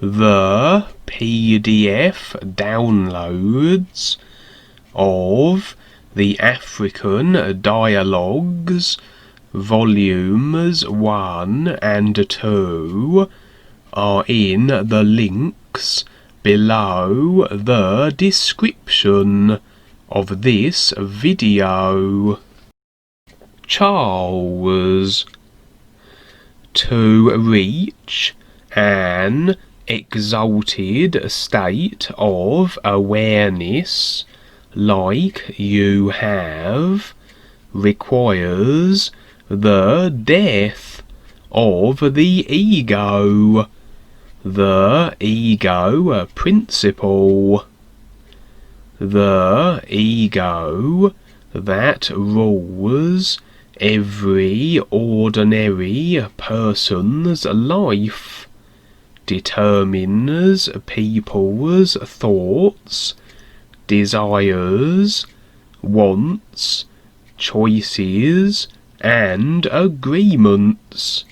the PDF downloads of the African Dialogues Volumes 1 and 2 are in the links below the description of this video. Charles. To reach an exalted state of awareness like you have requires the death of the ego, the ego principle, the ego that rules every ordinary person's life, determines people's thoughts, desires, wants, choices, and agreements.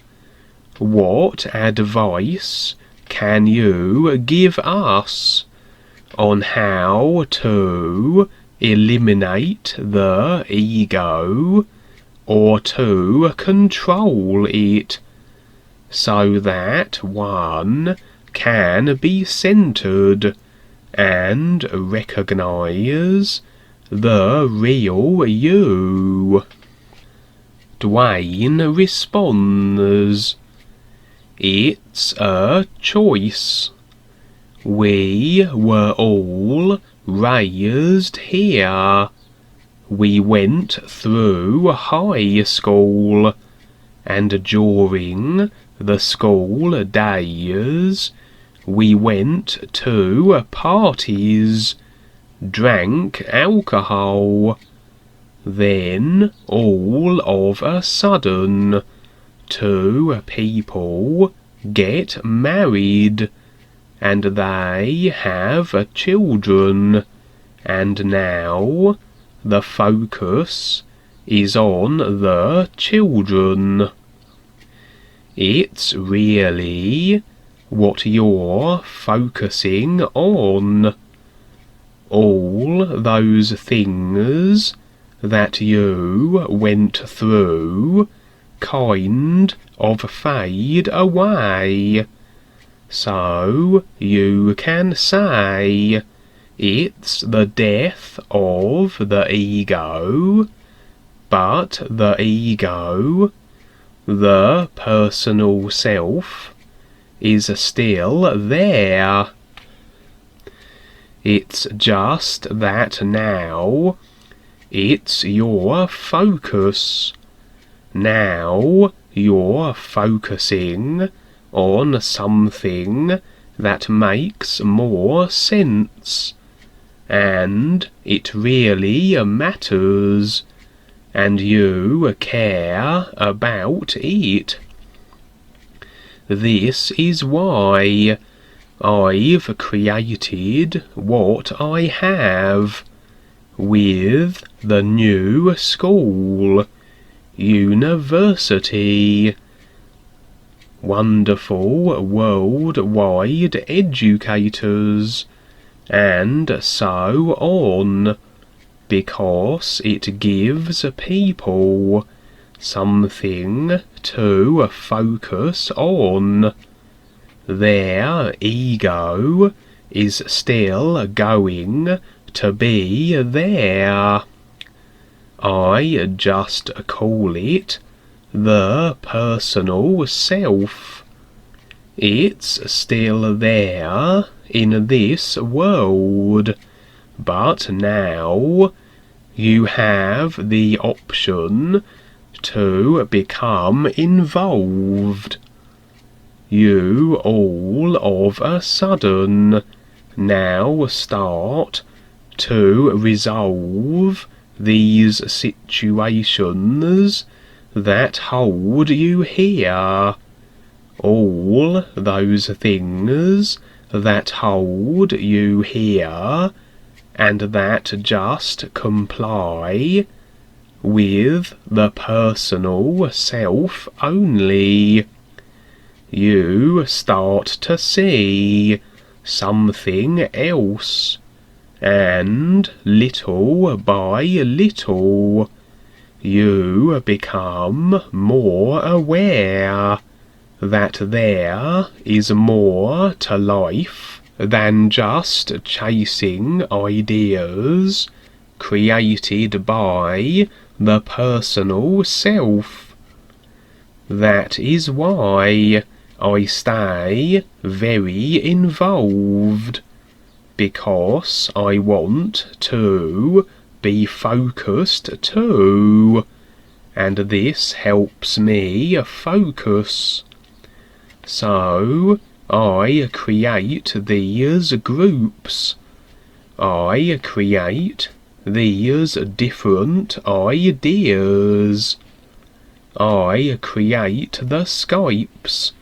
What advice can you give us on how to eliminate the ego or to control it, so that one can be centered and recognize the real you? Duane responds, it's a choice. We were all raised here. We went through high school, and during the school days we went to parties, drank alcohol. Then all of a sudden 2 people get married, and they have children, and now the focus is on the children. It's really what you're focusing on. All those things that you went through kind of fade away. So you can say it's the death of the ego, but the ego, the personal self, is still there. It's just that now it's your focus. Now you're focusing on something that makes more sense, and it really matters, and you care about it. This is why I've created what I have with the new school, university, wonderful worldwide educators, and so on, because it gives people something to focus on. Their ego is still going to be there. I just call it the personal self. It's still there in this world, but now you have the option to become involved. You all of a sudden now start to resolve these situations that hold you here. All those things that hold you here and that just comply with the personal self only. you start to see something else, and little by little you become more aware that there is more to life than just chasing ideas created by the personal self. That is why I stay very involved, because I want to be focused too, and this helps me focus. So I create these groups. I create these different ideas. I create the Skypes.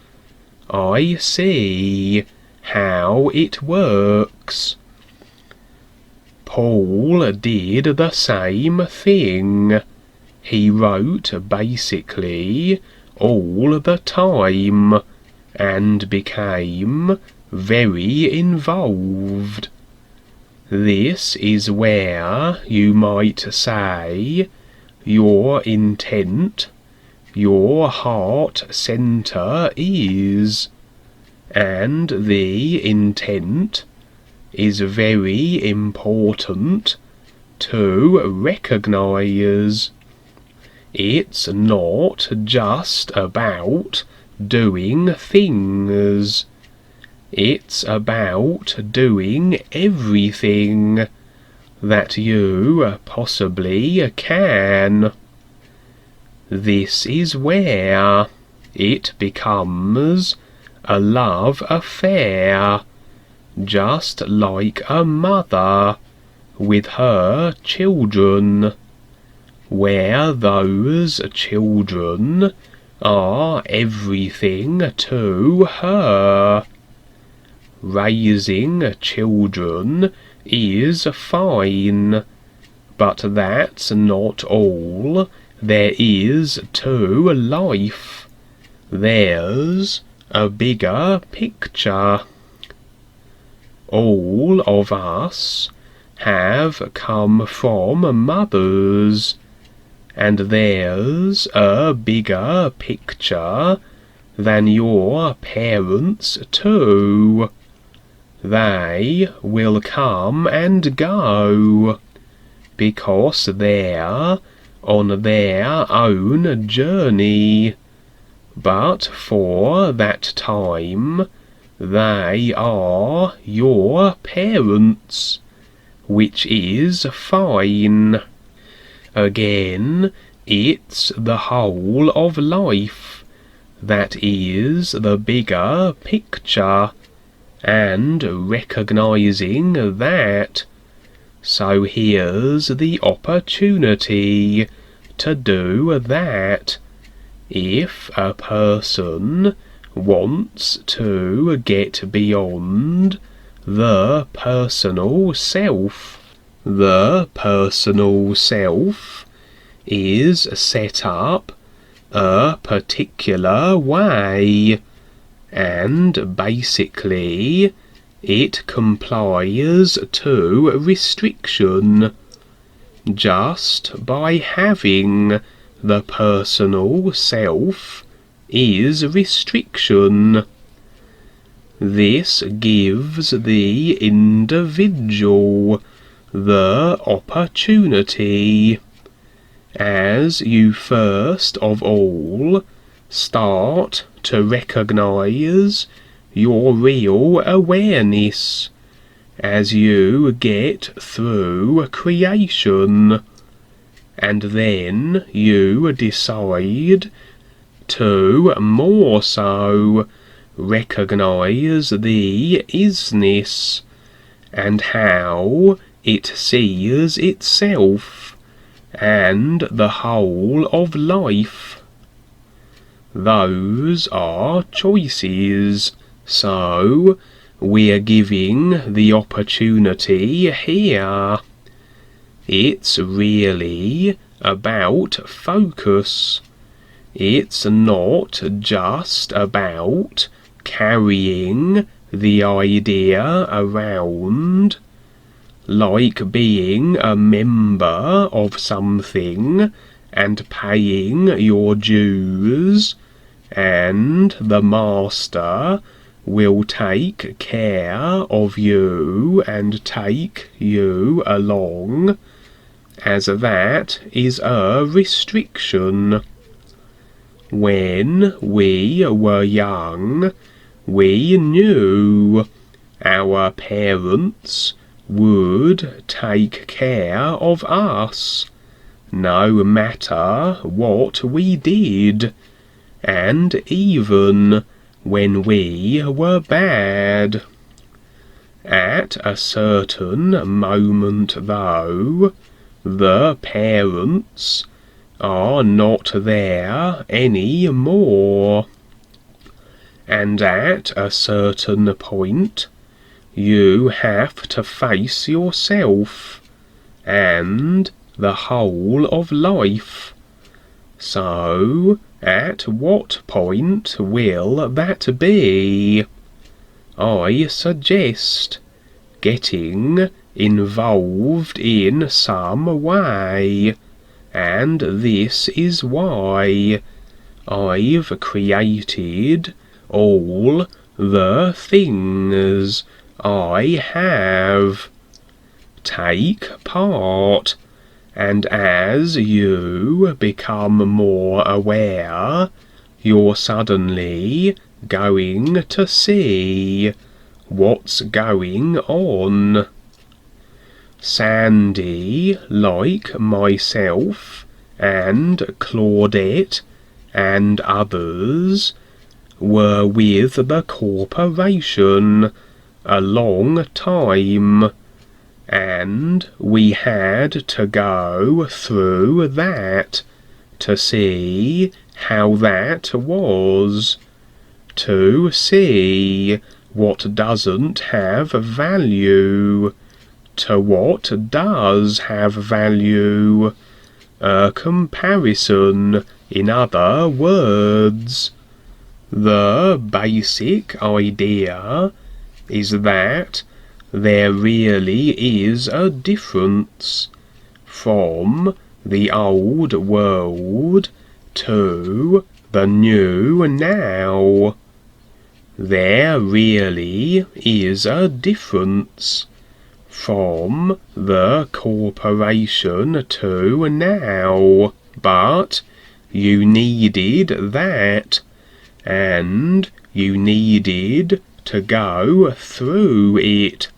I see how it works. Paul did the same thing. He wrote basically all the time and became very involved. This is where you might say your intent, your heart center is, and the intent is very important to recognize. It's not just about doing things. It's about doing everything that you possibly can. This is where it becomes a love affair, just like a mother with her children, where those children are everything to her. Raising children is fine, but that's not all there is to life. There's a bigger picture. All of us have come from mothers, and there's a bigger picture than your parents too. They will come and go, because they're on their own journey, but for that time they are your parents, which is fine. Again, it's the whole of life that is the bigger picture, and recognizing that. So here's the opportunity to do that. If a person wants to get beyond the personal self, the personal self is set up a particular way, and basically it complies to restriction. Just by having the personal self is restriction. This gives the individual the opportunity, as you first of all start to recognize your real awareness as you get through creation, and then you decide to more so recognize the isness and how it sees itself and the whole of life. Those are choices, so we're giving the opportunity here. It's really about focus. It's not just about carrying the idea around, like being a member of something and paying your dues, and the master will take care of you and take you along, as that is a restriction. When we were young, we knew our parents would take care of us, no matter what we did, and even when we were bad. At a certain moment, though, the parents are not there any more, and at a certain point you have to face yourself and the whole of life. So, at what point will that be? I suggest getting involved in some way, and this is why I've created all the things I have. Take part, and as you become more aware, you're suddenly going to see what's going on. Sandy, like myself and Claudette and others, were with the corporation a long time, and we had to go through that to see how that was, to see what doesn't have value to what does have value, a comparison, in other words. The basic idea is that there really is a difference from the old world to the new now. There really is a difference from the corporation to now, but you needed that, and you needed to go through it,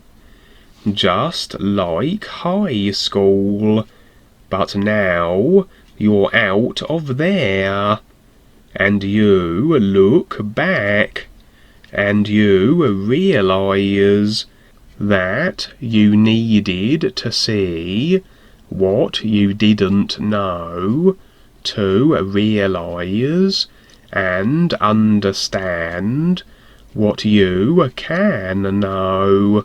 just like high school, but now you're out of there, and you look back, and you realize that you needed to see what you didn't know to realize and understand what you can know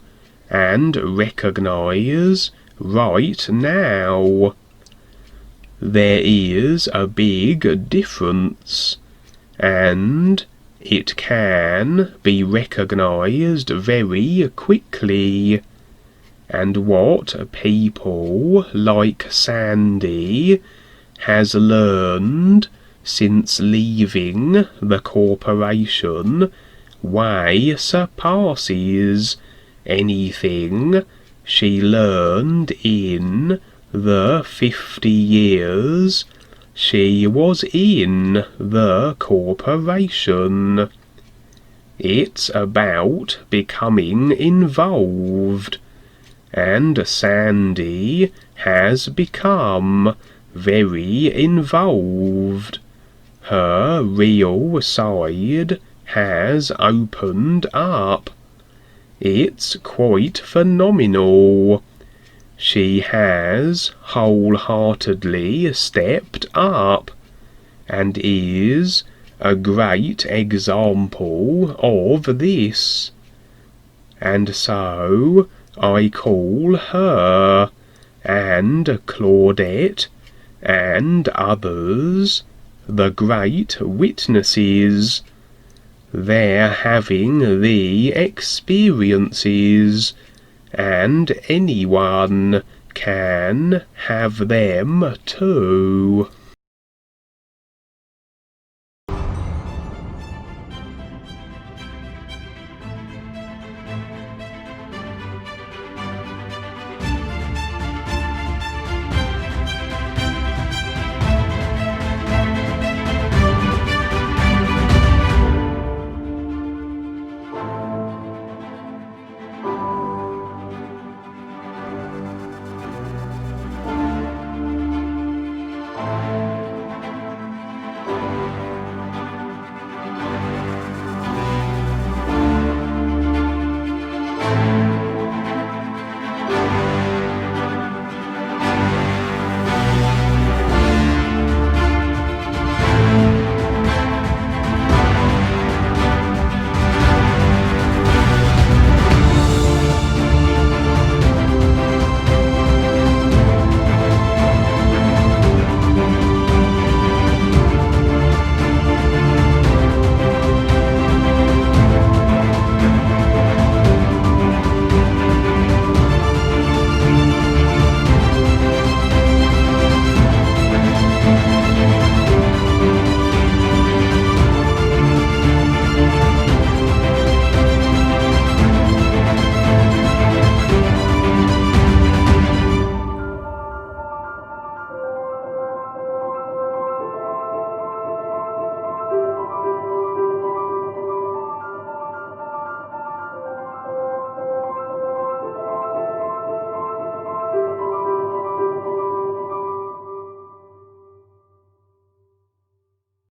and recognize right now. There is a big difference, and it can be recognized very quickly, and what people like Sandy has learned since leaving the corporation way surpasses anything she learned in the 50 years she was in the corporation. It's about becoming involved, and Sandy has become very involved. Her real side has opened up. It's quite phenomenal. She has wholeheartedly stepped up, and is a great example of this. And so I call her, and Claudette, and others, the great witnesses. They're having the experiences, and anyone can have them too.